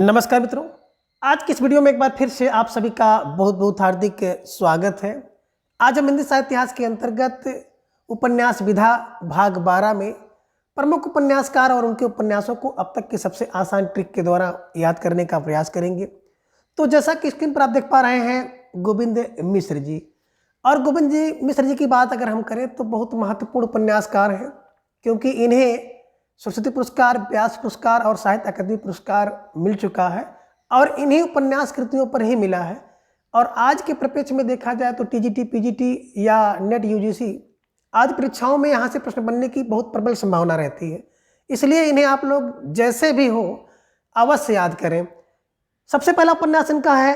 नमस्कार मित्रों, आज की इस वीडियो में एक बार फिर से आप सभी का बहुत बहुत हार्दिक स्वागत है। आज हम हिंदी साहित्य इतिहास के अंतर्गत उपन्यास विधा भाग 12 में प्रमुख उपन्यासकार और उनके उपन्यासों को अब तक के सबसे आसान ट्रिक के द्वारा याद करने का प्रयास करेंगे। तो जैसा कि स्क्रीन पर आप देख पा रहे हैं गोविंद मिश्र जी, और गोविंद जी मिश्र जी की बात अगर हम करें तो बहुत महत्वपूर्ण उपन्यासकार हैं, क्योंकि इन्हें सरस्वती पुरस्कार, व्यास पुरस्कार और साहित्य अकादमी पुरस्कार मिल चुका है और इन्हीं उपन्यास कृतियों पर ही मिला है। और आज के परिप्रेक्ष्य में देखा जाए तो टीजीटी, पीजीटी या नेट यूजीसी आदि परीक्षाओं में यहाँ से प्रश्न बनने की बहुत प्रबल संभावना रहती है, इसलिए इन्हें आप लोग जैसे भी हो अवश्य याद करें। सबसे पहला उपन्यास इनका है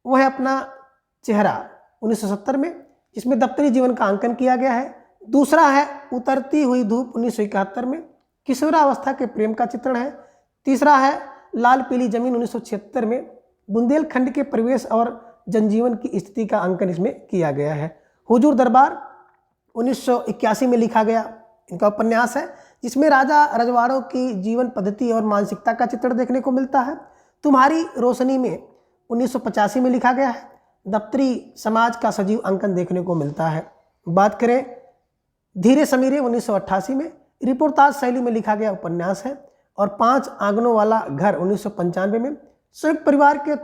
वो है अपना चेहरा 1970 में, जिसमें दफ्तरी जीवन का अंकन किया गया है। दूसरा है उतरती हुई धूप 1971 में, किशोरावस्था के प्रेम का चित्रण है। तीसरा है लाल पीली जमीन 1976 में, बुंदेलखंड के परिवेश और जनजीवन की स्थिति का अंकन इसमें किया गया है। हुजूर दरबार 1981 में लिखा गया इनका उपन्यास है, जिसमें राजा रजवाड़ों की जीवन पद्धति और मानसिकता का चित्रण देखने को मिलता है। तुम्हारी रोशनी में 1985 में लिखा गया है, दफ्तरी समाज का सजीव अंकन देखने को मिलता है। बात करें धीरे समीरे 1988 में, रिपोर्टाज शैली में लिखा गया उपन्यास है। और 5 आंगनों वाला घर 1995 में संयुक्त परिवार के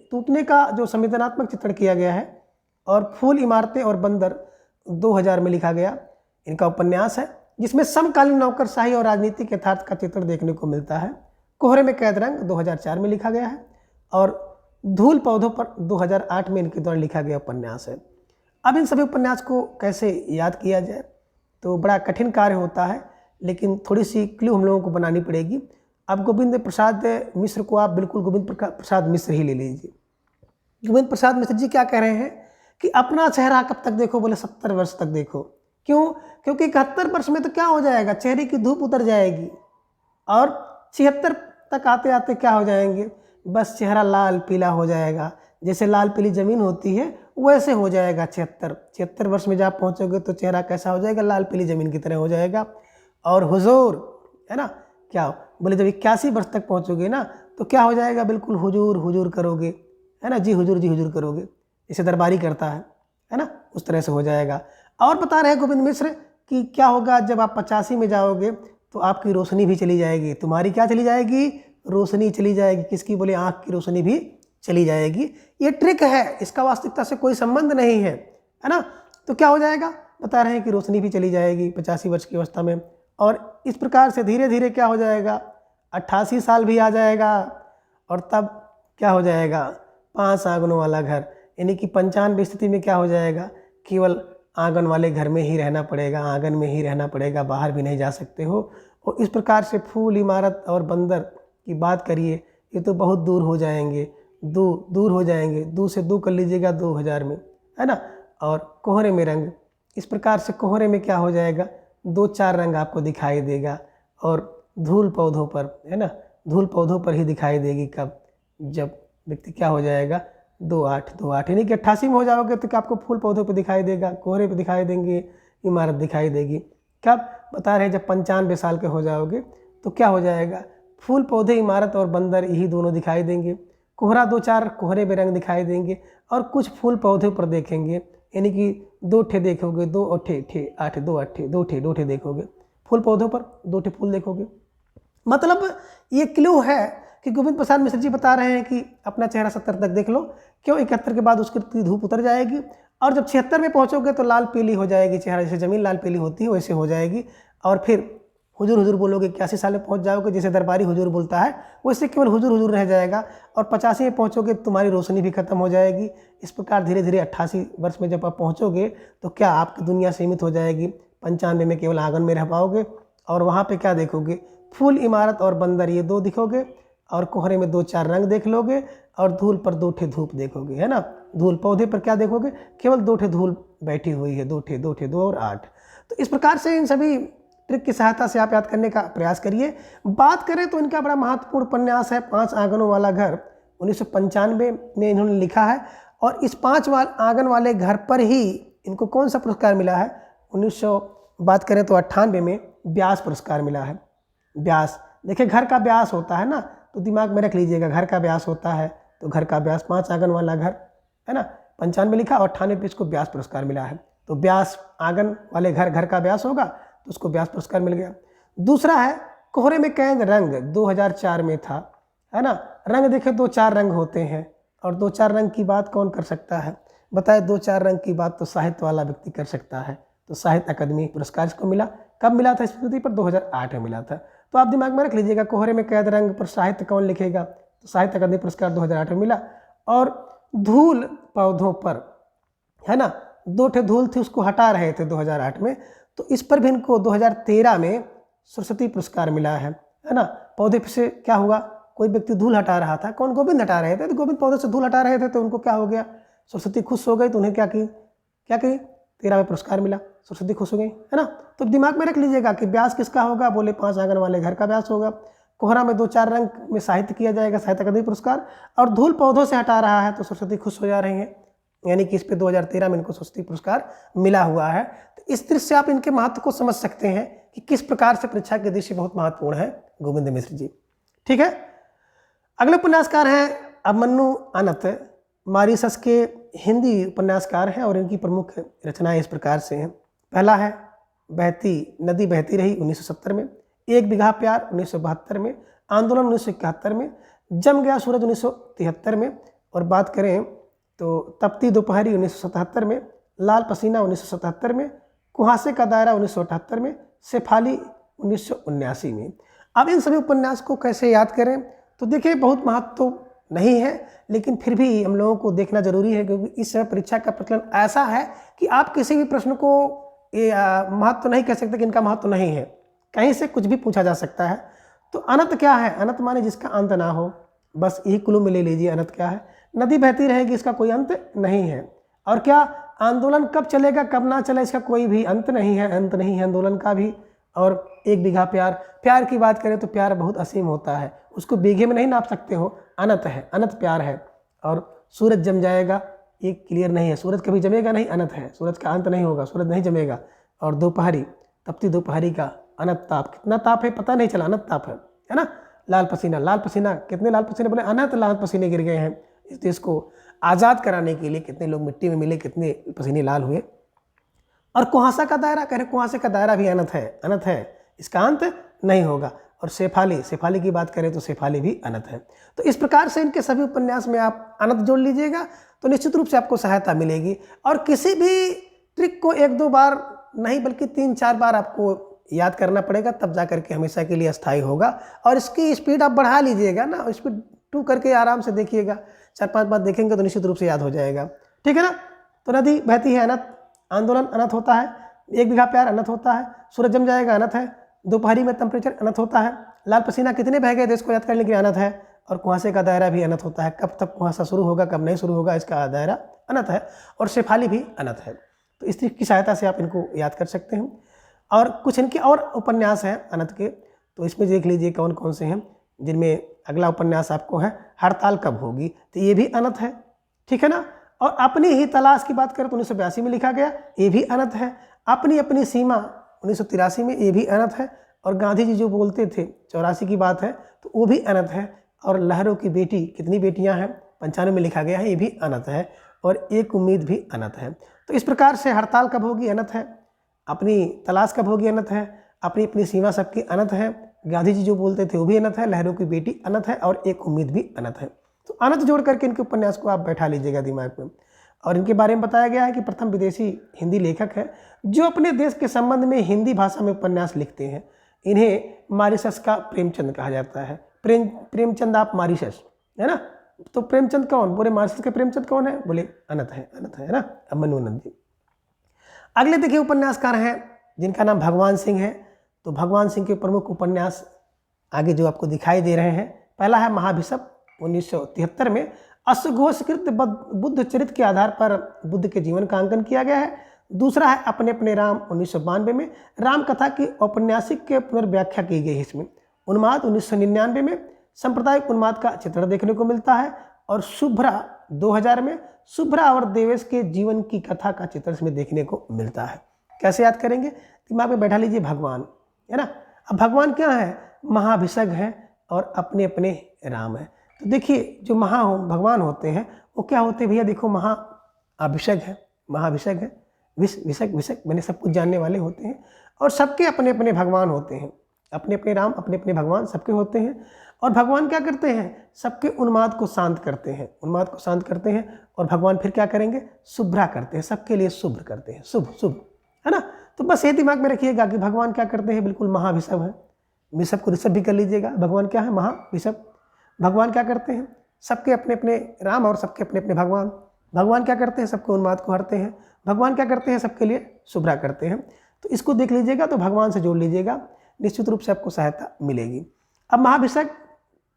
टूटने का जो संवेदनात्मक चित्रण किया गया है। और फूल, इमारतें और बंदर 2000 में लिखा गया इनका उपन्यास है, जिसमें समकालीन नौकरशाही और राजनीतिक यथार्थ का चित्रण देखने को मिलता है। कोहरे में कैद रंग 2004 में लिखा गया है। और धूल पौधों पर 2008 में इनके द्वारा लिखा गया उपन्यास है। अब इन सभी उपन्यास को कैसे याद किया जाए तो बड़ा कठिन कार्य होता है, लेकिन थोड़ी सी क्लू हम लोगों को बनानी पड़ेगी। अब गोविंद प्रसाद मिश्र को आप बिल्कुल गोविंद प्रसाद मिश्र ही ले लीजिए। गोविंद प्रसाद मिश्र जी क्या कह रहे हैं कि अपना चेहरा कब तक देखो, बोले 70 वर्ष तक देखो। क्यों? क्योंकि 71 वर्ष में तो क्या हो जाएगा, चेहरे की धूप उतर जाएगी और 76 तक आते आते क्या हो जाएंगे, बस चेहरा लाल पीला हो जाएगा। जैसे लाल पीली जमीन होती है वैसे हो जाएगा 76 वर्ष में जब आप पहुँचोगे तो चेहरा कैसा हो जाएगा, लाल पीली जमीन की तरह हो जाएगा। और हुजूर है ना, क्या बोले जब 81 वर्ष तक पहुँचोगे ना तो क्या हो जाएगा, बिल्कुल हुजूर हुजूर करोगे, है ना, जी हुजूर करोगे, जैसे दरबारी करता है ना, उस तरह से हो जाएगा। और बता रहे हैं गोविंद मिश्र कि क्या होगा जब आप 85 में जाओगे तो आपकी रोशनी भी चली जाएगी। तुम्हारी क्या चली जाएगी, रोशनी चली जाएगी। किसकी, बोले आँख की रोशनी भी चली जाएगी। ये ट्रिक है, इसका वास्तविकता से कोई संबंध नहीं है ना। तो क्या हो जाएगा, बता रहे हैं कि रोशनी भी चली जाएगी 85 वर्ष की अवस्था में। और इस प्रकार से धीरे धीरे क्या हो जाएगा, 88 साल भी आ जाएगा और तब क्या हो जाएगा, 5 आंगनों वाला घर, यानी कि 95 स्थिति में क्या हो जाएगा, केवल आंगन वाले घर में ही रहना पड़ेगा, आंगन में ही रहना पड़ेगा, बाहर भी नहीं जा सकते हो। और इस प्रकार से फूल, इमारत और बंदर की बात करिए, ये तो बहुत दूर हो जाएंगे, दूर हो जाएंगे, दू से दू कर लीजिएगा 2000 में, है ना। और कोहरे में रंग, इस प्रकार से कोहरे में क्या हो जाएगा, 2-4 रंग आपको दिखाई देगा। और धूल पौधों पर, है ना, धूल पौधों पर ही दिखाई देगी कब, जब व्यक्ति क्या हो जाएगा 2-8 यानी कि 88 में हो जाओगे तो क्या आपको फूल पौधों पर दिखाई देगा, कोहरे पर दिखाई देंगे, इमारत दिखाई देगी। कब, बता रहे हैं जब 95 साल के हो जाओगे तो क्या हो जाएगा, फूल पौधे, इमारत और बंदर यही दोनों दिखाई देंगे। कोहरा 2-4 कोहरे में रंग दिखाई देंगे और कुछ फूल पौधे पर देखेंगे, यानी कि 2 ठे देखोगे, 2 और ठे 8, 2 ठे देखोगे, फूल पौधों पर 2 ठे फूल देखोगे। मतलब ये क्लू है कि गोविंद प्रसाद मिश्र जी बता रहे हैं कि अपना चेहरा 70 तक देख लो। क्यों, 71 के बाद उसकी धूप उतर जाएगी और जब 76 में पहुँचोगे तो लाल पीली हो जाएगी चेहरा, जैसे ज़मीन लाल पीली होती है वैसे हो जाएगी। और फिर हुजूर बोलोगे, 81 साल में पहुंच जाओगे, जैसे दरबारी हुजूर बोलता है वैसे केवल हुजूर रह जाएगा। और 85 में पहुंचोगे तुम्हारी रोशनी भी खत्म हो जाएगी। इस प्रकार धीरे धीरे 88 वर्ष में जब आप पहुंचोगे तो क्या आपकी दुनिया सीमित हो जाएगी। 95 में केवल आंगन में रह पाओगे और वहाँ पे क्या देखोगे, फूल, इमारत और बंदर, ये 2 दिखोगे। और कोहरे में 2-4 रंग देख लोगे और धूल पर 2 ठे धूप देखोगे, है ना। धूल पौधे पर क्या देखोगे, केवल 2 ठे धूल बैठी हुई है, 2 ठे 2 और 8। तो इस प्रकार से इन सभी ट्रिक की सहायता से आप याद करने का प्रयास करिए। बात करें तो इनका बड़ा महत्वपूर्ण उपन्यास है 5 आंगनों वाला घर, 1995 में इन्होंने लिखा है। और इस 5 आंगन वाले घर पर ही इनको कौन सा पुरस्कार मिला है, 1900 बात करें तो 98 में व्यास पुरस्कार मिला है। व्यास, देखिए घर का व्यास होता है ना, तो दिमाग में रख लीजिएगा, घर का व्यास होता है तो घर का व्यास 5 आंगन वाला घर है ना, 95 लिखा और 98 पे इसको व्यास पुरस्कार मिला है। तो व्यास आंगन वाले घर का व्यास होगा तो उसको व्यास पुरस्कार मिल गया। दूसरा है कोहरे में कैद रंग, 2004 में था, है ना। रंग देखे 2-4 रंग होते हैं और 2-4 रंग की बात कौन कर सकता है बताए? 2-4 रंग की बात तो साहित्य वाला व्यक्ति कर सकता है। तो साहित्य अकादमी पुरस्कार इसको मिला। कब मिला था स्मृति पर? 2008 में मिला था। तो आप दिमाग में रख लीजिएगा, कोहरे में कैद रंग पर साहित्य कौन लिखेगा? तो साहित्य अकादमी पुरस्कार 2008 में मिला। और धूल पौधों पर, है ना, 2 ठे धूल थी उसको हटा रहे थे 2008 में, तो इस पर भी इनको 2013 में सरस्वती पुरस्कार मिला है ना। पौधे से क्या हुआ? कोई व्यक्ति धूल हटा रहा था, कौन? गोविंद हटा रहे थे, तो गोविंद पौधे से धूल हटा रहे थे तो उनको क्या हो गया? सरस्वती खुश हो गई तो उन्हें क्या की 13 में पुरस्कार मिला, सरस्वती खुश हो गई, है ना। तो दिमाग में रख लीजिएगा कि व्यास किसका होगा? बोले 5 आंगन वाले घर का व्यास होगा। कोहरा में 2-4 रंग में साहित्य किया जाएगा, साहित्य अकादमी पुरस्कार। और धूल पौधों से हटा रहा है तो सरस्वती खुश हो जा रही हैं, यानी कि इस पे 2013 में इनको सरस्वती पुरस्कार मिला हुआ है। तो इस दृश्य से आप इनके महत्व को समझ सकते हैं कि किस प्रकार से परीक्षा के दृश्य बहुत महत्वपूर्ण है गोविंद मिश्र जी। ठीक है, अगले उपन्यासकार हैं अभिमन्यु अनंत, मॉरीशस के हिंदी उपन्यासकार हैं और इनकी प्रमुख रचनाएं इस प्रकार से हैं। पहला है नदी बहती रही 1970 में, एक बिगहा प्यार 1972 में, आंदोलन 1971 में, जम गया सूरज 1973 में, और बात करें तो तपती दोपहरी 1977 में, लाल पसीना 1977 में, कुहासे का दायरा 1978 में, शेफाली 1979 में। अब इन सभी उपन्यास को कैसे याद करें? तो देखिए, बहुत महत्व तो नहीं है, लेकिन फिर भी हम लोगों को देखना जरूरी है, क्योंकि इस समय परीक्षा का प्रचलन ऐसा है कि आप किसी भी प्रश्न को महत्व नहीं कह सकते कि इनका महत्व नहीं है, कहीं से कुछ भी पूछा जा सकता है। तो अनंत क्या है? अनंत माने जिसका अंत ना हो, बस यही क्लू में ले लीजिए अनंत क्या है। नदी बहती रहेगी, इसका कोई अंत नहीं है। और क्या आंदोलन कब चलेगा कब ना चले, इसका कोई भी अंत नहीं है, अंत नहीं है आंदोलन का भी। और एक बिगहा प्यार, प्यार की बात करें तो प्यार बहुत असीम होता है, उसको बीघे में नहीं नाप सकते हो, अनंत है, अनंत प्यार है। और सूरज जम जाएगा, ये क्लियर नहीं है, सूरज कभी जमेगा नहीं, अनंत है, सूरज का अंत नहीं होगा, सूरज नहीं जमेगा। और दोपहरी, तपती दोपहरी का अनंत ताप, कितना ताप है पता नहीं चला, अनंत ताप है ना। लाल पसीना, कितने लाल पसीने? बोले अनंत लाल पसीने गिर गए हैं इस देश को आज़ाद कराने के लिए, कितने लोग मिट्टी में मिले, कितने पसीने लाल हुए। और कुहासा का दायरा, कह रहे कुहासे का दायरा भी अनंत है, इसका अंत नहीं होगा। और शेफाली की बात करें तो शेफाली भी अनंत है। तो इस प्रकार से इनके सभी उपन्यास में आप अनंत जोड़ लीजिएगा तो निश्चित रूप से आपको सहायता मिलेगी। और किसी भी ट्रिक को 1-2 बार नहीं बल्कि 3-4 बार आपको याद करना पड़ेगा, तब जा करके हमेशा के लिए अस्थायी होगा। और इसकी स्पीड आप बढ़ा लीजिएगा ना, स्पीड 2 करके आराम से देखिएगा, 4-5 बार देखेंगे तो निश्चित रूप से याद हो जाएगा। ठीक है ना। तो नदी बहती है अनंत, आंदोलन अनंत होता है, एक बिगहा प्यार अनंत होता है, सूरज जम जाएगा अनंत है, दोपहरी में टेम्परेचर अनंत होता है, लाल पसीना कितने बह गए देश को याद करने के लिए अनंत है, और कुहासे का दायरा भी अनंत होता है, कब तक कुहासा शुरू होगा कब नहीं शुरू होगा इसका दायरा अनंत है, और शेफाली भी अनंत है। तो इस की सहायता से आप इनको याद कर सकते हैं। और कुछ इनके और उपन्यास हैं अनंत के, तो इसमें देख लीजिए कौन कौन से हैं, जिनमें अगला उपन्यास आपको है हड़ताल कब होगी, तो ये भी अनंत है। ठीक है ना। और अपनी ही तलाश की बात करें तो 1982 में लिखा गया, ये भी अनंत है। अपनी सीमा 1983 में, ये भी अनंत है। और गांधी जी जो बोलते थे 84 की बात है, तो वो भी अनंत है। और लहरों की बेटी, कितनी बेटियां हैं, 95 में लिखा गया है, ये भी अनंत है। और एक उम्मीद भी अनंत है। तो इस प्रकार से हड़ताल कब होगी अनंत है, अपनी तलाश कब होगी अनंत है, अपनी सीमा सबकी अनंत है, गांधी जी जो बोलते थे वो भी अनंत है, लहरों की बेटी अनंत है, और एक उम्मीद भी अनंत है। तो अनंत जोड़ करके इनके उपन्यास को आप बैठा लीजिएगा दिमाग में। और इनके बारे में बताया गया है कि प्रथम विदेशी हिंदी लेखक है जो अपने देश के संबंध में हिंदी भाषा में उपन्यास लिखते हैं। इन्हें मॉरीशस का प्रेमचंद कहा जाता है। प्रेमचंद आप मॉरीशस, है ना। तो प्रेमचंद कौन? बोले मॉरीशस के प्रेमचंद कौन है? बोले अनंत है ना, अभिमन्यु अनंत जी। अगले देखिए उपन्यासकार हैं जिनका नाम भगवान सिंह है। तो भगवान सिंह के प्रमुख उपन्यास आगे जो आपको दिखाई दे रहे हैं। पहला है महाभिषप 1973 में अश्वघोषकृत बुद्ध चरित्र के आधार पर बुद्ध के जीवन का अंकन किया गया है। दूसरा है अपने अपने राम 1992 में राम कथा की औपन्यासिक के पुनर्व्याख्या की गई है इसमें। उन्माद 1999 में सांप्रदायिक उन्माद का चित्रण देखने को मिलता है। और शुभ्रा 2000 में शुभ्रा और देवेश के जीवन की कथा का चित्रण इसमें देखने को मिलता है। कैसे याद करेंगे? दिमाग में बैठा लीजिए भगवान, है ना। अब भगवान क्या है? महाभिषक है, और अपने अपने राम हैं। तो देखिए जो भगवान होते हैं वो क्या होते हैं भैया, देखो महाअभिषेक है, महाभिषेक है, विषक मैंने सब कुछ जानने वाले होते हैं। और सबके अपने अपने भगवान होते हैं, अपने अपने राम, अपने अपने भगवान सबके होते हैं। और भगवान क्या करते हैं, सबके उन्माद को शांत करते हैं, उन्माद को शांत करते हैं। और भगवान फिर क्या करेंगे, शुभ्रा करते हैं, सबके लिए शुभ्र करते हैं, शुभ शुभ, है ना। तो बस ये दिमाग में रखिएगा कि भगवान क्या करते हैं, बिल्कुल महाविषव है। विषव को ऋषभ भी कर लीजिएगा, भगवान क्या है, महाविषव। भगवान क्या करते हैं, सबके अपने अपने राम और सबके अपने अपने भगवान। भगवान क्या करते हैं, सबके उन्माद को हरते हैं। भगवान क्या करते हैं, सबके लिए शुभ्रा करते हैं। तो इसको देख लीजिएगा, तो भगवान से जोड़ लीजिएगा, निश्चित रूप से आपको सहायता मिलेगी। अब महाभिषेक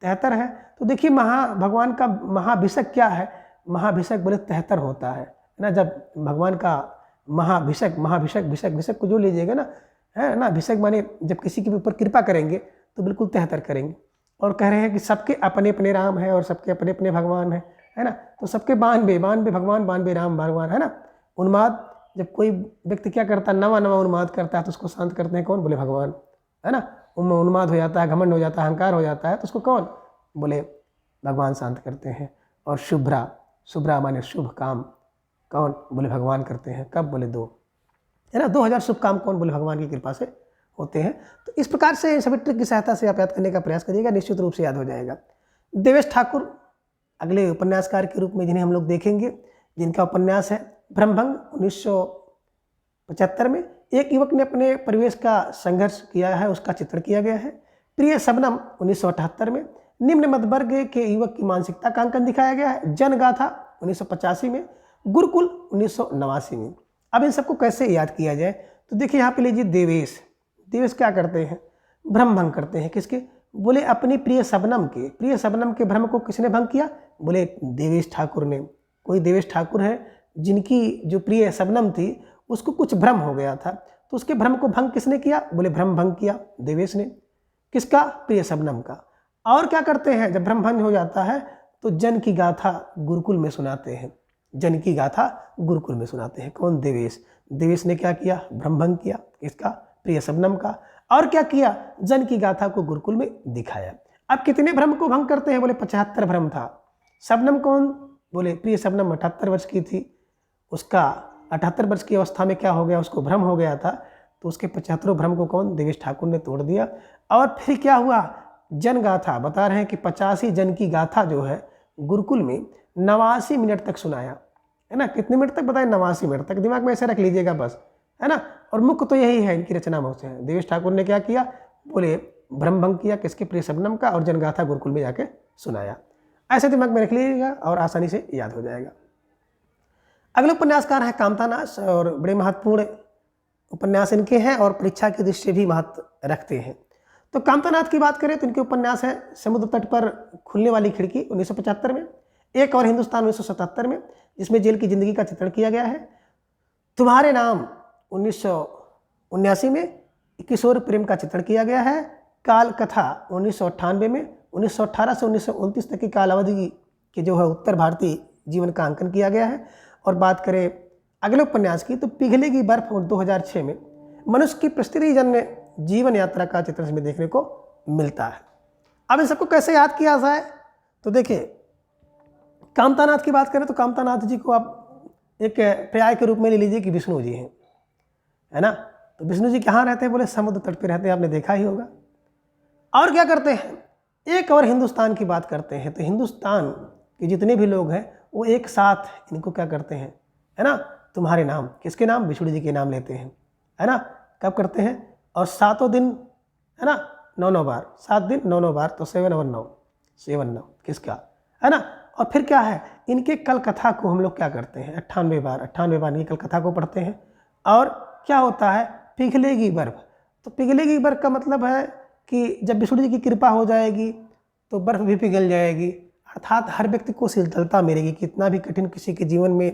73 है, तो देखिए भगवान का महाभिषेक क्या है, महाभिषेक बोले 73 होता है ना। जब भगवान का महाभिषेक को जो लीजिएगा ना, है ना। अभिषेक माने जब किसी के ऊपर कृपा करेंगे तो बिल्कुल 73 करेंगे। और कह रहे हैं कि सबके अपने अपने राम है और सबके अपने अपने भगवान है ना। तो सबके 92 भगवान, 92 राम भगवान, है ना। उन्माद, जब कोई व्यक्ति क्या करता है, नवा उन्माद करता है तो उसको शांत करते हैं कौन, बोले भगवान, है ना। उन्माद हो जाता है, घमंड हो जाता है, अहंकार हो जाता है, तो उसको कौन, बोले भगवान शांत करते हैं। और शुभ्रा माने शुभ काम, कौन, बोले भगवान करते हैं। कब, बोले 2, है ना। 2000 शुभ काम कौन, बोले भगवान की कृपा से होते हैं। तो इस प्रकार से सभी ट्रिक की सहायता से आप याद करने का प्रयास करिएगा, निश्चित रूप से याद हो जाएगा। देवेश ठाकुर अगले उपन्यासकार के रूप में जिन्हें हम लोग देखेंगे, जिनका उपन्यास है ब्रह्मभंग 1975 में। एक युवक ने अपने परिवेश का संघर्ष किया है, उसका चित्रण किया गया है। प्रिय शबनम 1978 में। निम्न मध्यवर्ग के युवक की मानसिकता का अंकन दिखाया गया है, जनगाथा 1985 में, गुरुकुल 1989 में। अब इन सबको कैसे याद किया जाए, तो देखिए यहाँ पे लीजिए देवेश क्या करते हैं, भ्रम भंग करते हैं। किसके, बोले अपनी प्रिय शबनम के भ्रम को किसने भंग किया, बोले देवेश ठाकुर ने। कोई देवेश ठाकुर है जिनकी जो प्रिय शबनम थी उसको कुछ भ्रम हो गया था, तो उसके भ्रम को भंग किसने किया, बोले भ्रम भंग किया देवेश ने। किसका, प्रिय शबनम का। और क्या करते हैं, जब भ्रम भंग हो जाता है तो जन की गाथा गुरुकुल में सुनाते हैं, जन की गाथा गुरुकुल में सुनाते हैं। कौन, देवेश ने क्या किया, भ्रम भंग किया, किसका, प्रिय शबनम का। और क्या किया, जन की गाथा को गुरुकुल में दिखाया। अब कितने भ्रम को भंग करते हैं, बोले 75 भ्रम था। शबनम कौन, बोले प्रिय शबनम 78 वर्ष की थी, उसका 78 वर्ष की अवस्था में क्या हो गया, उसको भ्रम हो गया था, तो उसके 75 भ्रम को कौन, देवेश ठाकुर ने तोड़ दिया। और फिर क्या हुआ, जन गाथा बता रहे हैं कि 85 जन की गाथा जो है गुरुकुल में 89 मिनट तक सुनाया, है ना। कितने मिनट तक बताएं, 89 मिनट तक, दिमाग में ऐसे रख लीजिएगा बस, है ना। और मुख्य तो यही है इनकी रचना में से। देवेश ठाकुर ने क्या किया, बोले भ्रम भंग किया, किसके, प्रिय शबनम का, और जनगाथा गुरुकुल में जाके सुनाया। ऐसे दिमाग में रख लीजिएगा और आसानी से याद हो जाएगा। अगले उपन्यासकार हैं कामतानाश, और बड़े महत्वपूर्ण उपन्यास इनके हैं और परीक्षा की दृष्टि से भी महत्व रखते हैं। तो कामतानाथ की बात करें तो इनके उपन्यास है समुद्र तट पर खुलने वाली खिड़की 1975 में, एक और हिंदुस्तान 1977 में, जिसमें जेल की जिंदगी का चित्रण किया गया है। तुम्हारे नाम 1979 में किशोर प्रेम का चित्रण किया गया है। काल कथा 1998 में, 1918 से 1929 तक की कालावधि के जो है उत्तर भारतीय जीवन का अंकन किया गया है। और बात करें अगले उपन्यास की तो पिघलेगी बर्फ 2006 में मनुष्य की परिस्थितिजन्य जीवन यात्रा का चित्रण इसमें देखने को मिलता है। अब इन सबको कैसे याद किया जाए, तो देखिए कामतानाथ की बात करें तो कामतानाथ जी को आप एक पर्याय के रूप में ले लीजिए कि विष्णु जी हैं, है ना। तो विष्णु जी कहाँ रहते हैं, बोले समुद्र तट पे रहते हैं, आपने देखा ही होगा। और क्या करते हैं, एक और हिंदुस्तान की बात करते हैं, तो हिंदुस्तान के जितने भी लोग हैं वो एक साथ इनको क्या करते हैं, है ना, तुम्हारे नाम, किसके नाम, विष्णु जी के नाम लेते हैं, है ना। कब करते हैं, और 7 दिन, है ना, 9 बार, 7 दिन 9 बार, तो 7 और 9 किसका, है ना। और फिर क्या है, इनके कल कथा को हम लोग क्या करते हैं, 98 बार इनकी कल कथा को पढ़ते हैं। और क्या होता है, पिघलेगी बर्फ, तो पिघलेगी बर्फ का मतलब है कि जब विष्णु जी की कृपा हो जाएगी तो बर्फ भी पिघल जाएगी, अर्थात हर व्यक्ति को शीतलता मिलेगी। कितना भी कठिन किसी के जीवन में,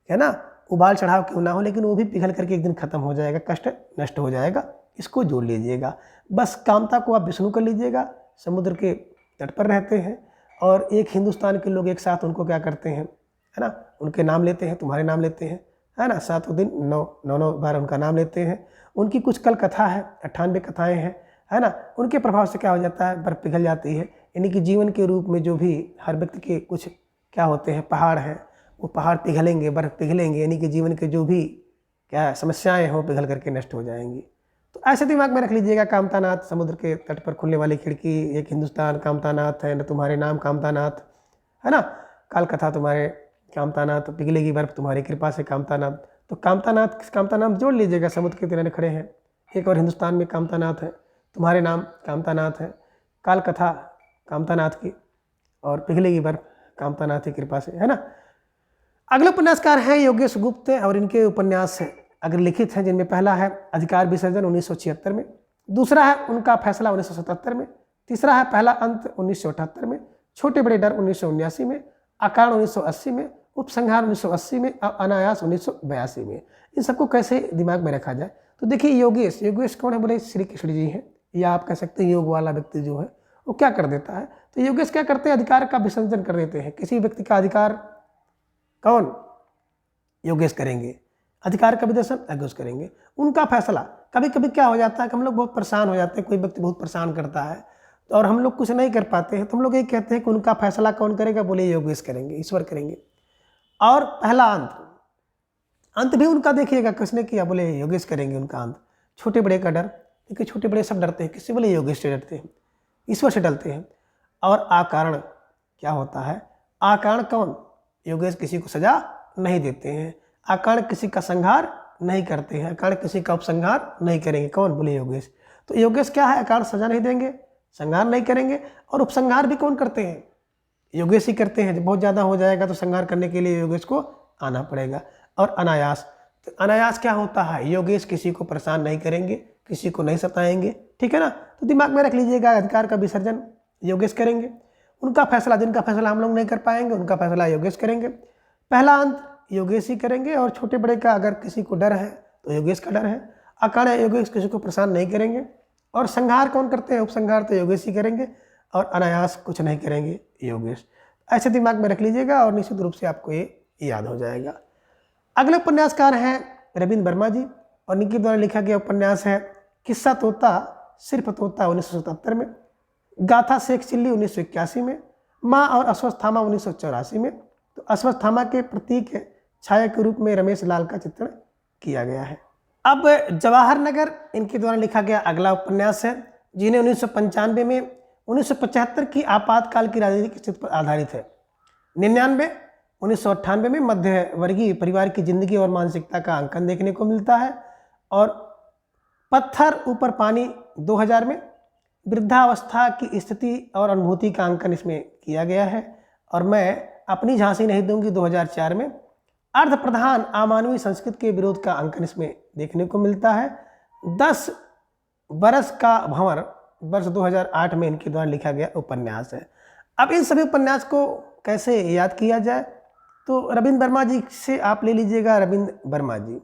है ना, उबाल चढ़ाव क्यों ना हो, लेकिन वो भी पिघल करके एक दिन खत्म हो जाएगा, कष्ट नष्ट हो जाएगा। इसको जोड़ लीजिएगा। बस कामता को आप विष्णु कर लीजिएगा, समुद्र के तट पर रहते हैं, और एक हिंदुस्तान के लोग एक साथ उनको क्या करते हैं, है ना, उनके नाम लेते हैं, तुम्हारे नाम लेते हैं, है ना। 7 दिन 9 बार उनका नाम लेते हैं। उनकी कुछ कल कथा है, 98 कथाएँ हैं, है ना, उनके प्रभाव से क्या हो जाता है, बर्फ़ पिघल जाती है। यानी कि जीवन के रूप में जो भी हर व्यक्ति के कुछ क्या होते हैं, पहाड़ हैं, वो पहाड़ पिघलेंगे, बर्फ़ पिघलेंगे, यानी कि जीवन के जो भी क्या समस्याएं हो पिघल करके नष्ट हो जाएंगी। तो ऐसे दिमाग में रख लीजिएगा, कामतानाथ समुद्र के तट पर खुलने वाली खिड़की, एक हिंदुस्तान कामतानाथ है, न तुम्हारे नाम कामतानाथ, है ना, काल कथा तुम्हारे कामतानाथ, पिघलेगी बर्फ तुम्हारी कृपा से कामतानाथ। तो कामतानाथ कामतानाथ जोड़ लीजिएगा, समुद्र के किनारे खड़े हैं। एक और हिंदुस्तान में कामतानाथ है, तुम्हारे नाम कामतानाथ है, काल कथा कामतानाथ की, और पिघलेगी बर्फ कामतानाथ की कृपा से, है ना। अगले उपन्यासकार हैं योगेश गुप्त, और इनके उपन्यास अगर लिखित हैं जिनमें पहला है अधिकार विसर्जन 1976 में, दूसरा है उनका फैसला 1977 में, तीसरा है पहला अंत 1978 में, छोटे बड़े डर 1979 में, अकारण 1980 में, उपसंहार 1980 में, और अनायास 1982 में। इन सबको कैसे दिमाग में रखा जाए, तो देखिए योगेश कौन है, बोले श्री कृष्ण जी हैं, या आप कह सकते हैं योग वाला व्यक्ति जो है वो क्या कर देता है, तो योगेश क्या करते हैं, अधिकार का विसर्जन कर देते हैं। किसी व्यक्ति का अधिकार कौन, योगेश करेंगे, अधिकार का विदर्शन योगेश करेंगे। उनका फैसला, कभी कभी क्या हो जाता है कि हम लोग बहुत परेशान हो जाते हैं, कोई व्यक्ति बहुत परेशान करता है और हम लोग कुछ नहीं कर पाते हैं, तो हम लोग ये कहते हैं कि उनका फैसला कौन करेगा, बोले योगेश करेंगे, ईश्वर करेंगे। और पहला अंत भी उनका देखिएगा, किसने किया, बोले योगेश करेंगे उनका अंत। छोटे बड़े का डर, क्योंकि छोटे बड़े सब डरते हैं, किससे, बोले योगेश से डरते हैं, ईश्वर से डरते हैं। और आकारण क्या होता है, आकारण कौन, योगेश किसी को सजा नहीं देते हैं, आकारण किसी का संहार नहीं करते हैं, आकारण किसी का उपसंहार नहीं करेंगे, कौन, बोले योगेश। तो योगेश क्या है, आकारण सजा नहीं देंगे, संहार नहीं करेंगे, और उपसंहार भी कौन करते हैं, योगेश ही करते हैं। जब बहुत ज़्यादा हो जाएगा तो संहार करने के लिए योगेश को आना पड़ेगा। और अनायास, तो अनायास क्या होता है, योगेश किसी को परेशान नहीं करेंगे, किसी को नहीं सताएंगे, ठीक है ना। तो दिमाग में रख लीजिएगा, अधिकार का विसर्जन योगेश करेंगे, उनका फैसला, जिनका फैसला हम लोग नहीं कर पाएंगे उनका फैसला योगेश करेंगे, पहला अंत योगेश ही करेंगे, और छोटे बड़े का अगर किसी को डर है तो योगेश का डर है, अकारण योगेश किसी को परेशान नहीं करेंगे, और संहार कौन करते हैं, उपसंहार तो योगेश ही करेंगे, और अनायास कुछ नहीं करेंगे योगेश। ऐसे दिमाग में रख लीजिएगा और निश्चित रूप से आपको ये याद हो जाएगा। अगले उपन्यासकार हैं रविंद्र वर्मा जी, और इनके द्वारा लिखा गया उपन्यास है किस्सा तोता सिर्फ तोता 1977 में, गाथा शेख चिल्ली 1981 में, माँ और अश्वत्थामा 1984 में। तो अश्वत्थामा के प्रतीक छाया के रूप में रमेश लाल का चित्रण किया गया है। अब जवाहर नगर इनके द्वारा लिखा गया अगला उपन्यास है, जिन्हें 1995 में 1975 की आपातकाल की राजनीतिक स्थिति पर आधारित है। 99 1998 में मध्य वर्गीय परिवार की जिंदगी और मानसिकता का अंकन देखने को मिलता है, और पत्थर ऊपर पानी 2000 में वृद्धावस्था की स्थिति और अनुभूति का अंकन इसमें किया गया है। और मैं अपनी झांसी नहीं दूंगी 2004 में अर्ध प्रधान अमानवीय संस्कृति के विरोध का अंकन इसमें देखने को मिलता है। 10 बरस का भंवर वर्ष 2008 में इनके द्वारा लिखा गया उपन्यास है। अब इन सभी उपन्यास को कैसे याद किया जाए, तो रविंद्र वर्मा जी से आप ले लीजिएगा। रविंद्र वर्मा जी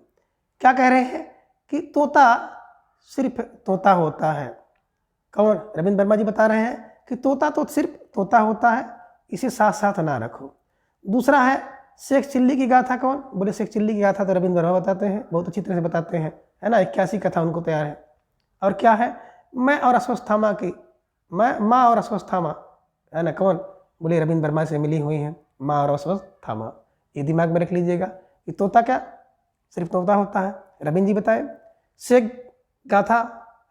क्या कह रहे हैं कि तोता सिर्फ तोता होता है। कौन, रविंद्र वर्मा जी बता रहे हैं कि तोता तो सिर्फ तोता होता है, इसे साथ साथ ना रखो। दूसरा है शेख चिल्ली की गाथा, कौन, बोले शेख चिल्ली की गाथा तो रविंद्र वर्मा बताते हैं, बहुत अच्छी तरह से बताते हैं, है ना, 81 कथा उनको तैयार है। और क्या है, मैं और अश्वत्थामा की, मैं माँ और अश्वत्थामा, है ना, कौन, बोले रविंद्र वर्मा से मिली हुई हैं माँ और अश्वत्थामा। ये दिमाग में रख लीजिएगा कि तोता क्या सिर्फ तोता होता है, रविंद्र जी बताए। शेख गाथा,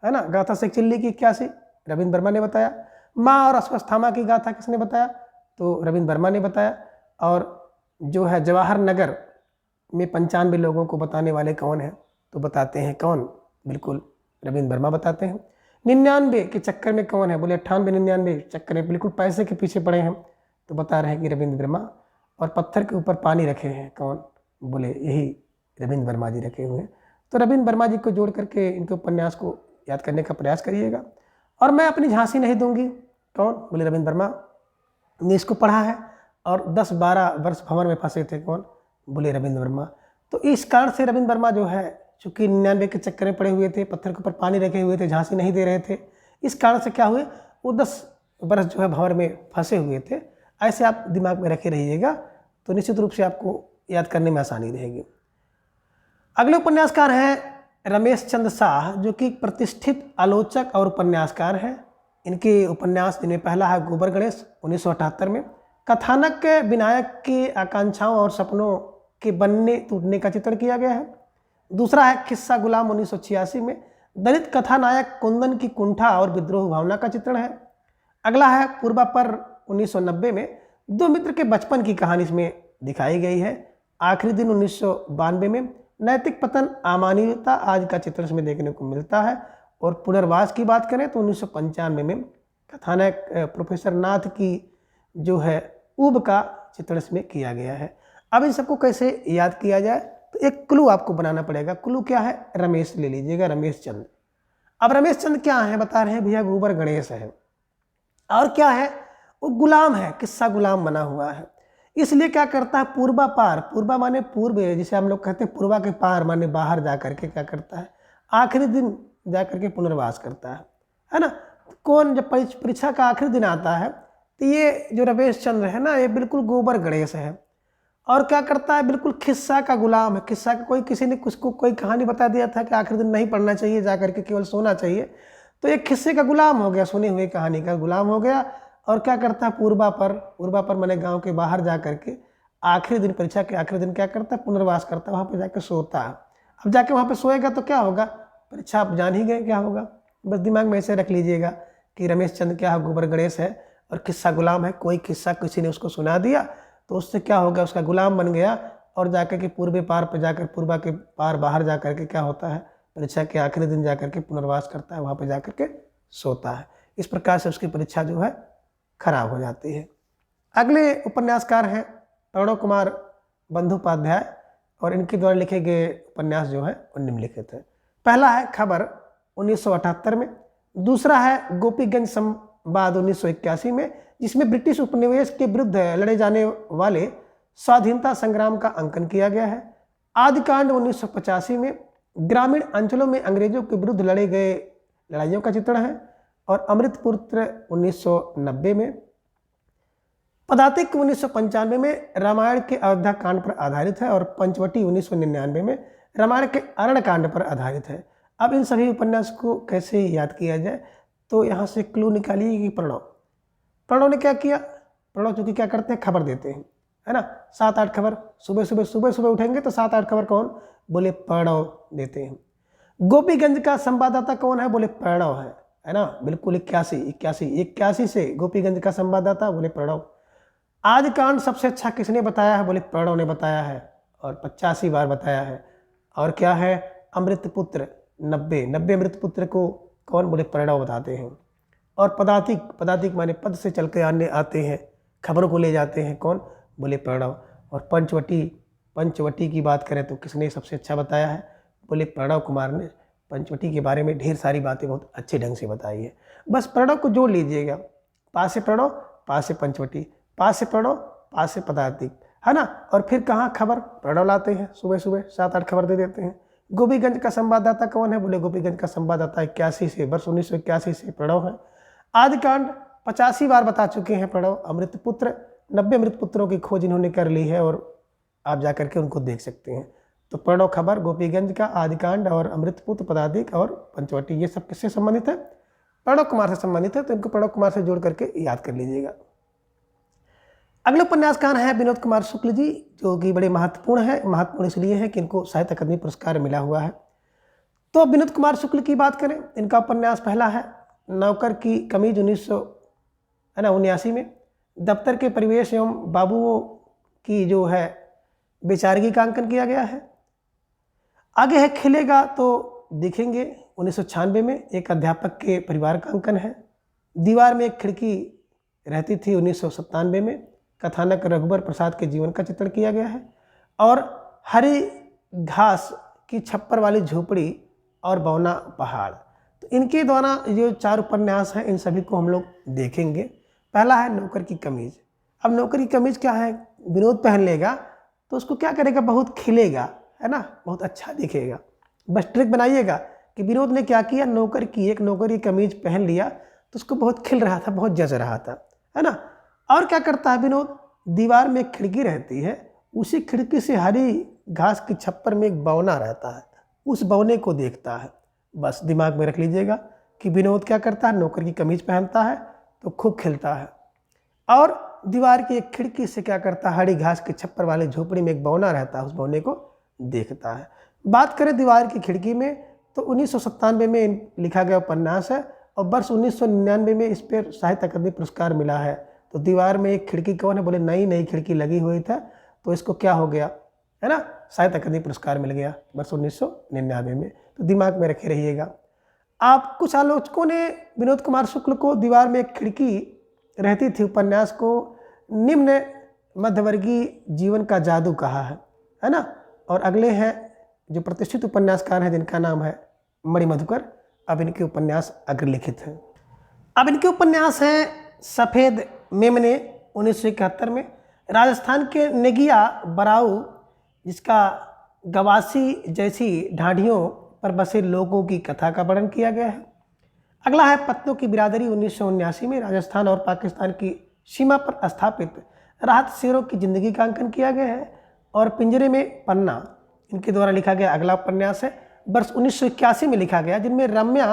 है ना, गाथा शेख चिल्ली की 81 रविंद्र वर्मा ने बताया। माँ और अश्वत्थामा की गाथा किसने बताया, तो रविंद्र वर्मा ने बताया। और जो है जवाहर नगर में 95 लोगों को बताने वाले कौन हैं, तो बताते हैं कौन, बिल्कुल रविंद्र वर्मा बताते हैं। 99 के चक्कर में कौन है, बोले 98 99 चक्कर में बिल्कुल पैसे के पीछे पड़े हैं, तो बता रहे हैं कि रविंद्र वर्मा। और पत्थर के ऊपर पानी रखे हैं, कौन, बोले यही रविंद्र वर्मा जी रखे हुए हैं। तो रविंद्र वर्मा जी को जोड़ करके इनके उपन्यास को याद करने का प्रयास करिएगा। और मैं अपनी झांसी नहीं दूंगी, कौन, बोले रविंद्र वर्मा ने इसको पढ़ा है, और 10-12 वर्ष भंवर में फंसे थे, कौन, बोले रविंद्र वर्मा। तो इस कारण से रविंद्र वर्मा जो है चूँकि 99 के चक्कर में पड़े हुए थे, पत्थर के ऊपर पानी रखे हुए थे, झांसी नहीं दे रहे थे, इस कारण से क्या हुए, वो 10 वर्ष जो है भंवर में फंसे हुए थे। ऐसे आप दिमाग में रखे रहिएगा, तो निश्चित रूप से आपको याद करने में आसानी रहेगी। अगले उपन्यासकार हैं रमेश चंद्र शाह, जो कि एक प्रतिष्ठित आलोचक और उपन्यासकार हैं। इनके उपन्यास जिनमें पहला है गोबर गणेश 1978 में, कथानक विनायक की आकांक्षाओं और सपनों के बनने टूटने का चित्रण किया गया है। दूसरा है किस्सा गुलाम 1986 में, दलित कथानायक कुंदन की कुंठा और विद्रोह भावना का चित्रण है। अगला है पूर्वापर 1990 में, दो मित्र के बचपन की कहानी इसमें दिखाई गई है। आखिरी दिन 1992 में, नैतिक पतन अमानवीयता आज का चित्रण इसमें देखने को मिलता है। और पुनर्वास की बात करें तो 1995 में कथानक प्रोफेसर नाथ की जो है ऊब का चित्रण इसमें किया गया है। अब इन सबको कैसे याद किया जाए, तो एक क्लू आपको बनाना पड़ेगा। क्लू क्या है? रमेश ले लीजिएगा, रमेश चंद्र। अब रमेश चंद्र क्या है? बता रहे हैं भैया गोबर गणेश है। और क्या है? वो गुलाम है, किस्सा गुलाम बना हुआ है। इसलिए क्या करता है, पूर्वा पार, पूर्वा माने पूर्व, जिसे हम लोग कहते हैं पूर्वा के पार माने बाहर जा करके क्या करता है, आखिरी दिन जा करके पुनर्वास करता है ना। कौन? जब परीक्षा का आखिरी दिन आता है तो ये जो रमेश चंद्र है ना, ये बिल्कुल गोबर गणेश है। और क्या करता है, बिल्कुल खिस्सा का गुलाम है। खिस्सा का कोई किसी ने उसको कोई कहानी बता दिया था कि आखिरी दिन नहीं पढ़ना चाहिए, जा करके केवल सोना चाहिए, तो एक खिस्से का गुलाम हो गया, सुनी हुई कहानी का गुलाम हो गया। और क्या करता है, पूर्वा पर मैंने गांव के बाहर जा करके आखिरी दिन, परीक्षा के आखिरी दिन क्या करता है, पुनर्वास करता है, वहाँ पे जाकर सोता है। अब जाके वहाँ पे सोएगा तो क्या होगा, परीक्षा आप जान ही गए क्या होगा। बस दिमाग में ऐसे रख लीजिएगा कि रमेश चंद्र क्या है, गोबर गणेश है और किस्सा गुलाम है। कोई किस्सा किसी ने उसको सुना दिया तो उससे क्या हो गया, उसका गुलाम बन गया और जाकर के पूर्वे पार पर जाकर, पूर्वा के पार बाहर जा करके क्या होता है, परीक्षा के आखिरी दिन जा करके पुनर्वास करता है, वहाँ पर जा करके सोता है। इस प्रकार से उसकी परीक्षा जो है खराब हो जाती है। अगले उपन्यासकार हैं प्रणव कुमार बंदोपाध्याय और इनके द्वारा लिखे गए उपन्यास जो है वो निम्नलिखित है। पहला है खबर 1978 में, दूसरा है गोपीगंज संवाद 1981 में, जिसमें ब्रिटिश उपनिवेश के विरुद्ध लड़े जाने वाले स्वाधीनता संग्राम का अंकन किया गया है। आदिकांड 1985 में, ग्रामीण अंचलों में अंग्रेजों के विरुद्ध लड़े गए लड़ाइयों का चित्रण है। और अमृतपुत्र 1990 में, पदातिक 1995 में रामायण के अयोध्या कांड पर आधारित है और पंचवटी 1999 में रामायण के अरण्य कांड पर आधारित है। अब इन सभी उपन्यास को कैसे याद किया जाए, तो यहाँ से क्लू निकालिए कि प्रणव ने क्या किया। प्रणव चूंकि क्या करते हैं, खबर देते हैं, है ना, 7-8 खबर। सुबह उठेंगे तो 7-8 खबर कौन? बोले प्रणव देते हैं। गोपीगंज का संवाददाता कौन है? बोले प्रणव है ना, बिल्कुल 81 से गोपीगंज का संवाददाता बोले प्रणव। आदिकांड सबसे अच्छा किसने बताया है? बोले प्रणव ने बताया है और 85 बार बताया है। और क्या है? अमृतपुत्र 90 अमृतपुत्र को कौन? बोले प्रणव बताते हैं। और पदातिक माने पद से चल के आते हैं, खबरों को ले जाते हैं, कौन? बोले प्रणव। और पंचवटी की बात करें तो किसने सबसे अच्छा बताया है? बोले प्रणव कुमार ने। पंचवटी के बारे में ढेर सारी बातें बहुत अच्छे ढंग से बताई है। बस प्रणव को जोड़ लीजिएगा, पास से प्रणव, पास से पंचवटी, पास से प्रणव, पास से पदातिक, है ना। और फिर कहाँ खबर? प्रणव लाते हैं, सुबह 7-8 खबर दे देते हैं। गोपीगंज का संवाददाता कौन है? बोले गोपीगंज का संवाददाता 81 से, वर्ष 1981 से प्रणव है। आदिकांड 85 बार बता चुके हैं प्रणव। अमृतपुत्र 90 अमृतपुत्रों की खोज इन्होंने कर ली है और आप जा करके उनको देख सकते हैं। तो प्रणव खबर, गोपीगंज का, आदिकांड और अमृतपुत्र, पदातिक और पंचवटी, ये सब किससे संबंधित है? प्रणव कुमार से संबंधित है। तो इनको प्रणव कुमार से जोड़ करके याद कर लीजिएगा। अगले उपन्यासकार हैं विनोद कुमार शुक्ल जी, जो कि बड़े महत्वपूर्ण है। महत्वपूर्ण इसलिए है कि इनको साहित्य अकादमी पुरस्कार मिला हुआ है। तो विनोद कुमार शुक्ल की बात करें, इनका उपन्यास पहला है नौकर की कमीज 1979 में, दफ्तर के परिवेश एवं बाबुओं की जो है बेचारगी का अंकन किया गया है। आगे है खिलेगा तो दिखेंगे 1996 में, एक अध्यापक के परिवार का अंकन है। दीवार में एक खिड़की रहती थी 1997 में, कथानक रघुबर प्रसाद के जीवन का चित्रण किया गया है। और हरी घास की छप्पर वाली झोपड़ी और बौना पहाड़, तो इनके द्वारा जो 4 उपन्यास हैं इन सभी को हम लोग देखेंगे। पहला है नौकर की कमीज। अब नौकर की कमीज क्या है, विनोद पहन लेगा तो उसको क्या करेगा, बहुत खिलेगा, है ना, बहुत अच्छा दिखेगा। बस ट्रिक बनाइएगा कि विनोद ने क्या किया, नौकर की कमीज पहन लिया तो उसको बहुत खिल रहा था, बहुत जच रहा था, है ना। और क्या करता है विनोद, दीवार में एक खिड़की रहती है, उसी खिड़की से हरी घास की छप्पर में एक बौना रहता है, उस बौने को देखता है। बस दिमाग में रख लीजिएगा कि विनोद क्या करता है, नौकर की कमीज पहनता है तो खूब खेलता है, और दीवार की एक खिड़की से क्या करता है, हरी घास के छप्पर वाले झोपड़ी में एक बौना रहता है, उस बौने को देखता है। बात करें दीवार की खिड़की में तो 1997 में लिखा गया उपन्यास है और वर्ष 1999 में इस पर साहित्य अकादमी पुरस्कार मिला है। तो दीवार में एक खिड़की कौन है, बोले नई खिड़की लगी हुई था, तो इसको क्या हो गया, है ना, साहित्य अकादमी पुरस्कार मिल गया वर्ष 1999 में। तो दिमाग में रखे रहिएगा। आप कुछ आलोचकों ने विनोद कुमार शुक्ल को दीवार में एक खिड़की रहती थी उपन्यास को निम्न मध्यवर्गीय जीवन का जादू कहा है ना। और अगले हैं जो प्रतिष्ठित उपन्यासकार हैं जिनका नाम है मणि मधुकर। अब इनके उपन्यास अग्रलिखित हैं। अब इनके उपन्यास हैं सफ़ेद मेमने 1971 में, राजस्थान के नेगिया बराऊ जिसका गवासी जैसी ढाढ़ियों पर बसे लोगों की कथा का वर्णन किया गया है। अगला है पत्तों की बिरादरी 1979 में, राजस्थान और पाकिस्तान की सीमा पर स्थापित राहत शेरों की जिंदगी का अंकन किया गया है। और पिंजरे में पन्ना इनके द्वारा लिखा गया अगला उपन्यास है, वर्ष 1981 में लिखा गया, जिनमें रम्या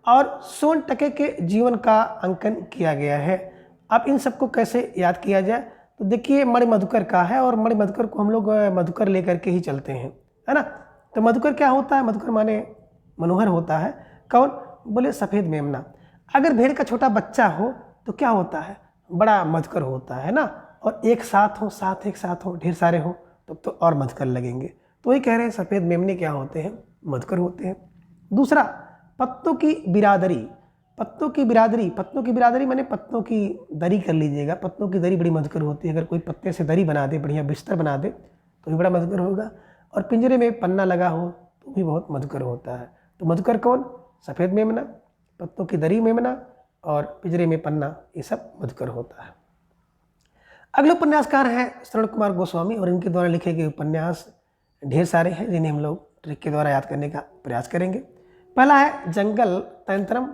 और सोन टके के जीवन का अंकन किया गया है। अब इन सबको कैसे याद किया जाए, तो देखिए मणि मधुकर का है और मणि मधुकर को हम लोग मधुकर लेकर के ही चलते हैं, है ना। तो मधुकर क्या होता है, मधुकर माने मनोहर होता है। कौन, बोले सफ़ेद मेमना। अगर भेड़ का छोटा बच्चा हो तो क्या होता है, बड़ा मधुकर होता है ना। और एक साथ हो ढेर सारे हो तो और मधुकर लगेंगे। तो वही कह रहे हैं सफ़ेद मेमने क्या होते हैं, मधुकर होते हैं। दूसरा पत्तों की बिरादरी। पत्तों की बिरादरी माने पत्तों की दरी कर लीजिएगा। पत्तों की दरी बड़ी मधुकर होती है। अगर कोई पत्ते से दरी बना दे, बढ़िया बिस्तर बना दे तो भी बड़ा मधुकर होगा। और पिंजरे में पन्ना लगा हो तो भी बहुत मधुकर होता है। तो मधुकर कौन, सफ़ेद मेमना, पत्तों की दरी मेमना और पिंजरे में पन्ना, ये सब मधुकर होता है। अगले उपन्यासकार हैं शरण कुमार गोस्वामी और इनके द्वारा लिखे गए उपन्यास ढेर सारे हैं जिन्हें हम लोग ट्रिक के द्वारा याद करने का प्रयास करेंगे। पहला है जंगल तंत्रम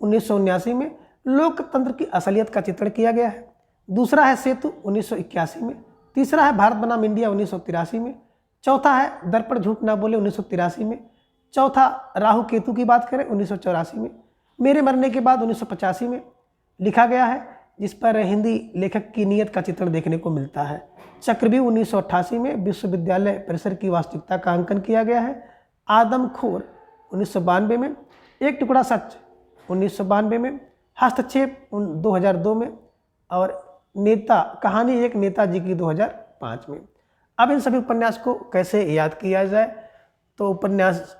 1979 में, लोकतंत्र की असलियत का चित्रण किया गया है। दूसरा है सेतु 1981 में। तीसरा है भारत बनाम इंडिया 1983 में। चौथा है दर्पण झूठ ना बोले 1983 में। चौथा राहु केतु की बात करें 1984 में। मेरे मरने के बाद 1985 में लिखा गया है, जिस पर हिंदी लेखक की नीयत का चित्रण देखने को मिलता है। चक्रव्यूह 1988 में विश्वविद्यालय परिसर की वास्तविकता का अंकन किया गया है। आदमखोर 1992 में। एक टुकड़ा सच 1992 में। हस्तक्षेप 2002 में। और नेता कहानी एक नेताजी की 2005 में। अब इन सभी उपन्यास को कैसे याद किया जाए, तो उपन्यास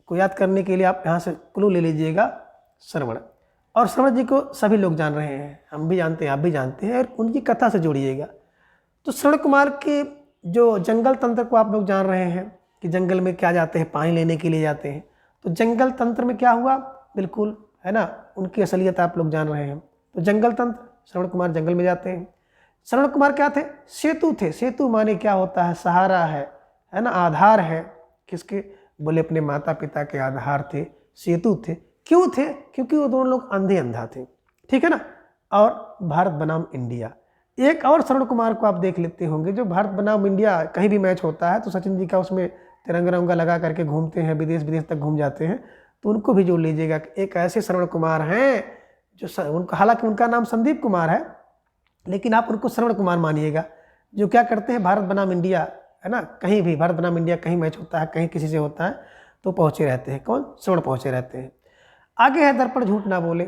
को याद करने के लिए आप यहाँ से क्लू ले लीजिएगा, श्रवण। और श्रवण जी को सभी लोग जान रहे हैं, हम भी जानते हैं, आप भी जानते हैं, और उनकी कथा से जोड़िएगा। तो श्रवण कुमार के जो जंगल तंत्र को आप लोग जान रहे हैं कि जंगल में क्या जाते हैं, पानी लेने के लिए जाते हैं। तो जंगल तंत्र में क्या हुआ, बिल्कुल, है ना, उनकी असलियत आप लोग जान रहे हैं। तो जंगल तंत्र, श्रवण कुमार जंगल में जाते हैं। श्रवण कुमार क्या थे, सेतु थे। सेतु माने क्या होता है, सहारा है ना, आधार है। किसके, बोले अपने माता पिता के आधार थे, सेतु थे। क्यों थे, क्योंकि वो दोनों लोग अंधा थे, ठीक है ना। और भारत बनाम इंडिया, एक और श्रवण कुमार को आप देख लेते होंगे, जो भारत बनाम इंडिया कहीं भी मैच होता है तो सचिन जी का उसमें तिरंगा रंगा लगा करके घूमते हैं, विदेश तक घूम जाते हैं। तो उनको भी जोड़ लीजिएगा कि एक ऐसे श्रवण कुमार हैं जो उनका, हालांकि उनका नाम संदीप कुमार है, लेकिन आप उनको श्रवण कुमार मानिएगा, जो क्या करते हैं, भारत बनाम इंडिया, है ना, कहीं भी भारत बनाम इंडिया कहीं मैच होता है, कहीं किसी से होता है तो पहुँचे रहते हैं। कौन, श्रवण पहुँचे रहते हैं। आगे है दर्पण झूठ ना बोले।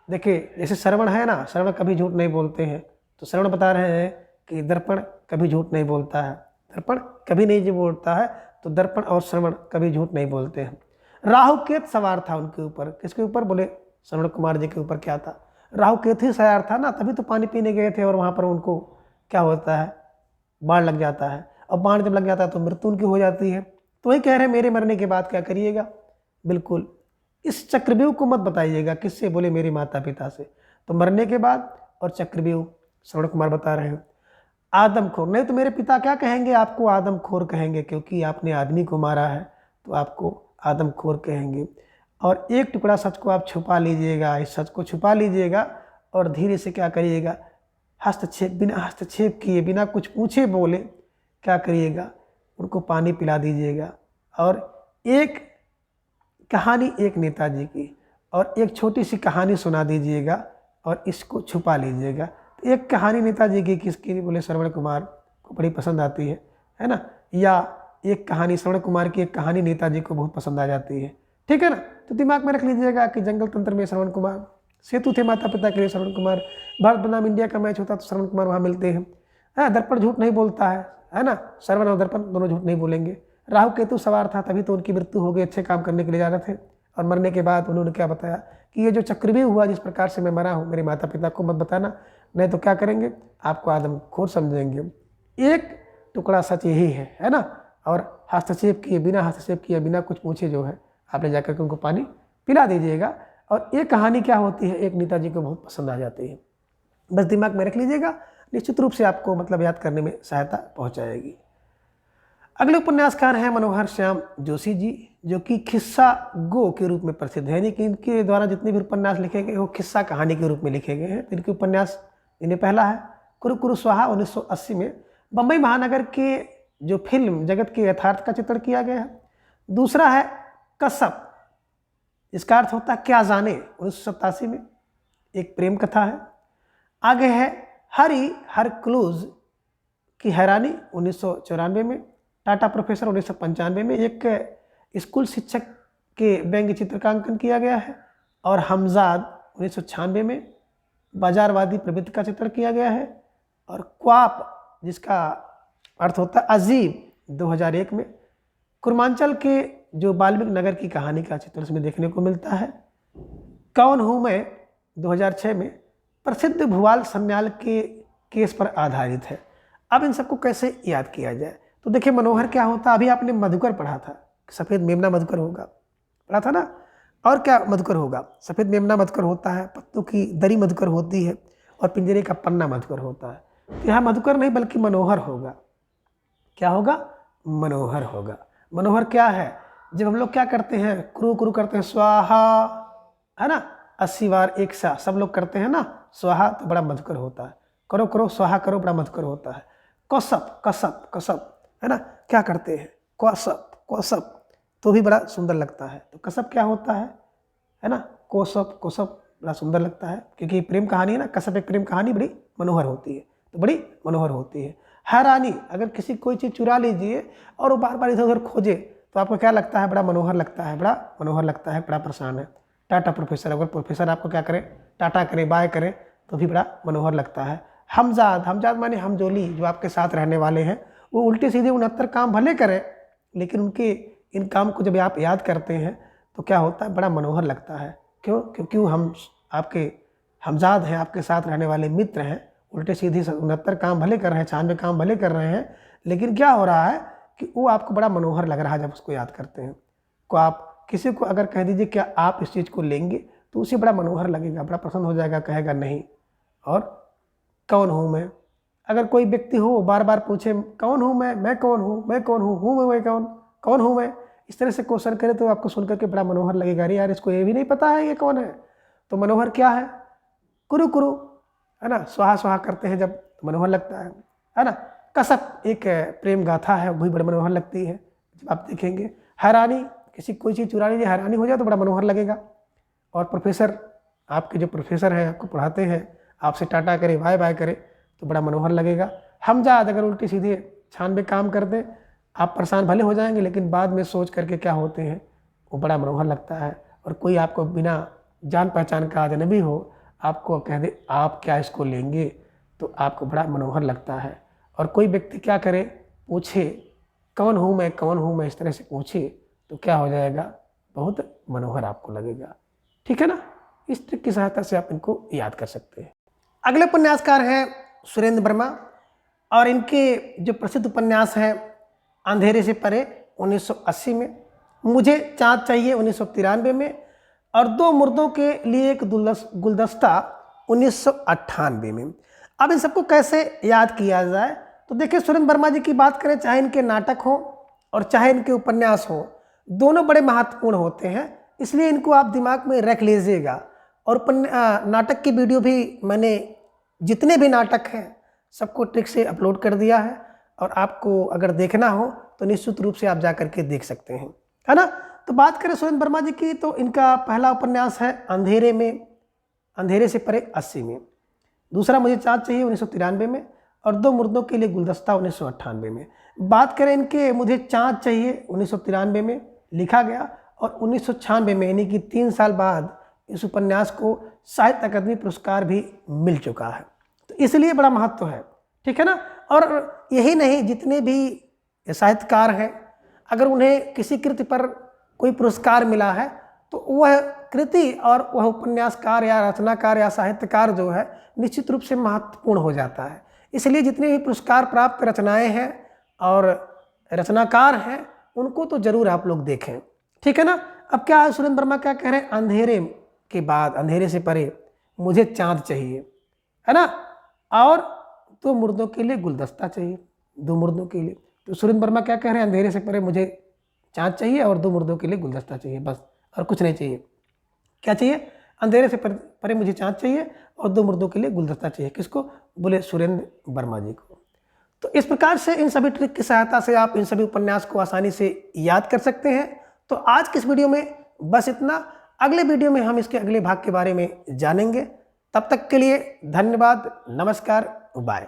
देखिए जैसे श्रवण है ना, श्रवण कभी झूठ नहीं बोलते हैं, तो श्रवण बता रहे हैं कि दर्पण कभी झूठ नहीं बोलता है, दर्पण कभी नहीं बोलता है, तो दर्पण और श्रवण कभी झूठ नहीं बोलते हैं। राहु केतु सवार था उनके ऊपर, किसके ऊपर, बोले श्रवण कुमार जी के ऊपर क्या था, राहु केतु ही सवार था ना, तभी तो पानी पीने गए थे और वहाँ पर उनको क्या होता है, बाढ़ लग जाता है। और बाढ़ जब लग जाता है तो मृत्यु उनकी हो जाती है। तो वही कह रहे हैं मेरे मरने के बाद क्या करिएगा, बिल्कुल इस चक्रव्यूह को मत बताइएगा, किससे, बोले मेरे माता पिता से। तो मरने के बाद और चक्रव्यूह श्रवण कुमार बता रहे हैं। आदमखोर, नहीं तो मेरे पिता क्या कहेंगे, आपको आदमखोर कहेंगे, क्योंकि आपने आदमी को मारा है तो आपको आदमखोर कहेंगे। और एक टुकड़ा सच को आप छुपा लीजिएगा, इस सच को छुपा लीजिएगा और धीरे से क्या करिएगा, हस्तक्षेप, बिना हस्तक्षेप किए, बिना कुछ पूछे बोले क्या करिएगा, उनको पानी पिला दीजिएगा। और एक कहानी एक नेताजी की और एक छोटी सी कहानी सुना दीजिएगा और इसको छुपा लीजिएगा। तो एक कहानी नेताजी की किसकी, बोले श्रवण कुमार को बड़ी पसंद आती है ना, या एक कहानी श्रवण कुमार की एक कहानी नेताजी को बहुत पसंद आ जाती है, ठीक है ना। तो दिमाग में रख लीजिएगा कि जंगल तंत्र में श्रवण कुमार, सेतु थे माता पिता के लिए श्रवण कुमार, भारत बनाम इंडिया का मैच होता तो श्रवण कुमार वहाँ मिलते हैं। दर्पण झूठ नहीं बोलता है ना, श्रवण और दर्पण दोनों झूठ नहीं बोलेंगे। राहु केतु सवार था तभी तो उनकी मृत्यु हो गई, अच्छे काम करने के लिए जा रहे थे, और मरने के बाद उन्होंने क्या बताया कि ये जो चक्रव्यूह हुआ जिस प्रकार से मैं मरा हूँ मेरे माता पिता को मत बताना, नहीं तो क्या करेंगे, आपको आदमखोर समझेंगे। एक टुकड़ा सच यही है ना। और हस्तक्षेप किए बिना कुछ पूछे जो है आपने जाकर के उनको पानी पिला दीजिएगा। और ये कहानी क्या होती है, एक नेताजी को बहुत पसंद आ जाती है। बस दिमाग में रख लीजिएगा, निश्चित रूप से आपको मतलब याद करने में सहायता पहुंचाएगी। अगले उपन्यासकार हैं मनोहर श्याम जोशी जी, जो कि खिस्सा गो के रूप में प्रसिद्ध है, यानी कि इनके द्वारा जितने भी उपन्यास लिखे गए वो खिस्सा कहानी के रूप में लिखे गए हैं। इनके उपन्यास, इन्हें पहला है कुरु कुरु स्वाहा 1980 में बम्बई महानगर के जो फिल्म जगत के यथार्थ का चित्रण किया गया है। दूसरा है कसब, इसका अर्थ होता है क्या जाने, 1987 में एक प्रेम कथा है। आगे है हरी हर क्लूज की हैरानी 1994 में, टाटा प्रोफेसर 1995 में एक स्कूल शिक्षक के व्यंग्य चित्र का अंकन किया गया है। और हमजाद 1996 में बाजारवादी प्रवृत्ति का चित्रण किया गया है। और क्वाप, जिसका अर्थ होता है अजीब, 2001 में कुर्मांचल के जो वाल्मीकि नगर की कहानी का चित्र इसमें देखने को मिलता है। कौन हूँ मैं 2006 में प्रसिद्ध भुवाल सन्याल के केस पर आधारित है। अब इन सबको कैसे याद किया जाए, तो देखिए मनोहर क्या होता, अभी आपने मधुकर पढ़ा था, सफ़ेद मेमना मधुकर होगा, पढ़ा था ना। और क्या मधुकर होगा, सफ़ेद मेमना मधुकर होता है, पत्तों की दरी मधुकर होती है, और पिंजरे का पन्ना मधुकर होता है। तो यहाँ मधुकर नहीं बल्कि मनोहर होगा। क्या होगा, मनोहर होगा। मनोहर क्या है, जब हम लोग क्या करते हैं, क्रू क्रू करते हैं, स्वाहा, है ना, 80 बार एक सा सब लोग करते हैं ना, स्वाहा तो बड़ा मधुकर होता है, करो करो स्वाहा करो बड़ा मधुकर होता है। कौसप कसप कसप, है ना, क्या करते हैं, कौसप कौसप तो भी बड़ा सुंदर लगता है। तो कसप क्या होता है ना, कौसप कौसप बड़ा सुंदर लगता है, क्योंकि प्रेम कहानी है ना, कसप एक प्रेम कहानी बड़ी मनोहर होती है, तो बड़ी मनोहर होती है। हैरानी, अगर किसी कोई चीज़ चुरा लीजिए और वो बार बार इधर उधर खोजे तो आपको क्या लगता है, बड़ा मनोहर लगता है, बड़ा मनोहर लगता है, बड़ा परेशान है। टाटा प्रोफेसर, अगर प्रोफेसर आपको क्या करे, टाटा करे बाय करे तो भी बड़ा मनोहर लगता है। हमजाद, हमजाद माने हमजोली, जो आपके साथ रहने वाले हैं, वो उल्टे सीधे 69 काम भले करें लेकिन उनके इन काम को जब आप याद करते हैं तो क्या होता है, बड़ा मनोहर लगता है। क्यों, क्योंकि वो हम आपके हमजाद हैं, आपके साथ रहने वाले मित्र हैं। उल्टे सीधे 69 काम भले कर रहे हैं, 96 काम भले कर रहे हैं, लेकिन क्या हो रहा है कि वो आपको बड़ा मनोहर लग रहा है जब उसको याद करते हैं। को आप किसी को अगर कह दीजिए क्या आप इस चीज़ को लेंगे, तो उसे बड़ा मनोहर लगेगा, बड़ा पसंद हो जाएगा, कहेगा नहीं। और कौन हूँ मैं, अगर कोई व्यक्ति हो बार बार पूछे कौन हूँ मैं कौन हूँ, मैं कौन हूँ मैं कौन हूँ मैं, इस तरह से क्वेश्चन करे तो आपको सुन करके बड़ा मनोहर लगेगा, अरे यार इसको ये भी नहीं पता है ये कौन है। तो मनोहर क्या है, कुरु कुरु, है ना, स्वाहा स्वाहा करते हैं जब तो मनोहर लगता है ना। कसप एक प्रेम गाथा है, वही बड़ी मनोहर लगती है जब आप देखेंगे। हैरानी, किसी कोई चीज़ चुरा लीजिए, हैरानी हो जाए तो बड़ा मनोहर लगेगा। और प्रोफेसर, आपके जो प्रोफेसर हैं आपको पढ़ाते हैं, आपसे टाटा करे बाय बाय करे तो बड़ा मनोहर लगेगा। हमजाद, अगर उल्टी सीधे 96 काम कर दें, आप परेशान भले हो जाएंगे लेकिन बाद में सोच करके क्या होते हैं, वो बड़ा मनोहर लगता है। और कोई आपको बिना जान पहचान का अजनबी हो, आपको कह दे आप क्या इसको लेंगे, तो आपको बड़ा मनोहर लगता है। और कोई व्यक्ति क्या करे, पूछे कौन हूँ मैं, इस तरह से पूछे तो क्या हो जाएगा, बहुत मनोहर आपको लगेगा। ठीक है ना, इस ट्रिक की सहायता से आप इनको याद कर सकते हैं। अगले उपन्यासकार हैं सुरेंद्र वर्मा, और इनके जो प्रसिद्ध उपन्यास हैं अंधेरे से परे 1980 में, मुझे चाँद चाहिए 1993 में, और दो मुर्दों के लिए एक गुलदस्ता 1998 में। अब इन सबको कैसे याद किया जाए, तो देखिए सुरेंद्र वर्मा जी की बात करें, चाहे इनके नाटक हो और चाहे इनके उपन्यास हो, दोनों बड़े महत्वपूर्ण होते हैं, इसलिए इनको आप दिमाग में रख लीजिएगा। और नाटक की वीडियो भी मैंने जितने भी नाटक हैं सबको ट्रिक से अपलोड कर दिया है, और आपको अगर देखना हो तो निश्चित रूप से आप जा कर के देख सकते हैं। है ना। तो बात करें सुरेंद्र वर्मा जी की, तो इनका पहला उपन्यास है अंधेरे से परे 80 में, दूसरा मुझे चाँद चाहिए 1993 में, और दो मुर्दों के लिए गुलदस्ता 1998 में। बात करें इनके मुझे चाँद चाहिए 1993 में लिखा गया, और 1996 में यानी कि 3 साल बाद इस उपन्यास को साहित्य अकादमी पुरस्कार भी मिल चुका है। तो इसलिए बड़ा महत्व है, ठीक है ना। और यही नहीं, जितने भी साहित्यकार हैं, अगर उन्हें किसी कृति पर कोई पुरस्कार मिला है तो वह कृति और वह उपन्यासकार या रचनाकार या साहित्यकार जो है निश्चित रूप से महत्वपूर्ण हो जाता है। इसलिए जितने भी पुरस्कार प्राप्त रचनाएं हैं और रचनाकार हैं उनको तो जरूर आप लोग देखें, ठीक है ना। अब क्या है, सुरेंद्र वर्मा क्या कह रहे हैं, अंधेरे के बाद, अंधेरे से परे मुझे चाँद चाहिए, है ना, और दो मुर्दों के लिए गुलदस्ता चाहिए, दो मुर्दों के लिए। तो सुरेंद्र वर्मा क्या कह रहे हैं, अंधेरे से परे मुझे चाँद चाहिए और दो मुर्दों के लिए गुलदस्ता चाहिए, बस, और कुछ नहीं चाहिए। क्या चाहिए, अंधेरे से परे मुझे चाँद चाहिए और दो मुर्दों के लिए गुलदस्ता चाहिए। किसको, बोले सुरेंद्र वर्मा जी को। तो इस प्रकार से इन सभी ट्रिक की सहायता से आप इन सभी उपन्यास को आसानी से याद कर सकते हैं। तो आज की इस वीडियो में बस इतना। अगले वीडियो में हम इसके अगले भाग के बारे में जानेंगे। तब तक के लिए धन्यवाद, नमस्कार, बाय।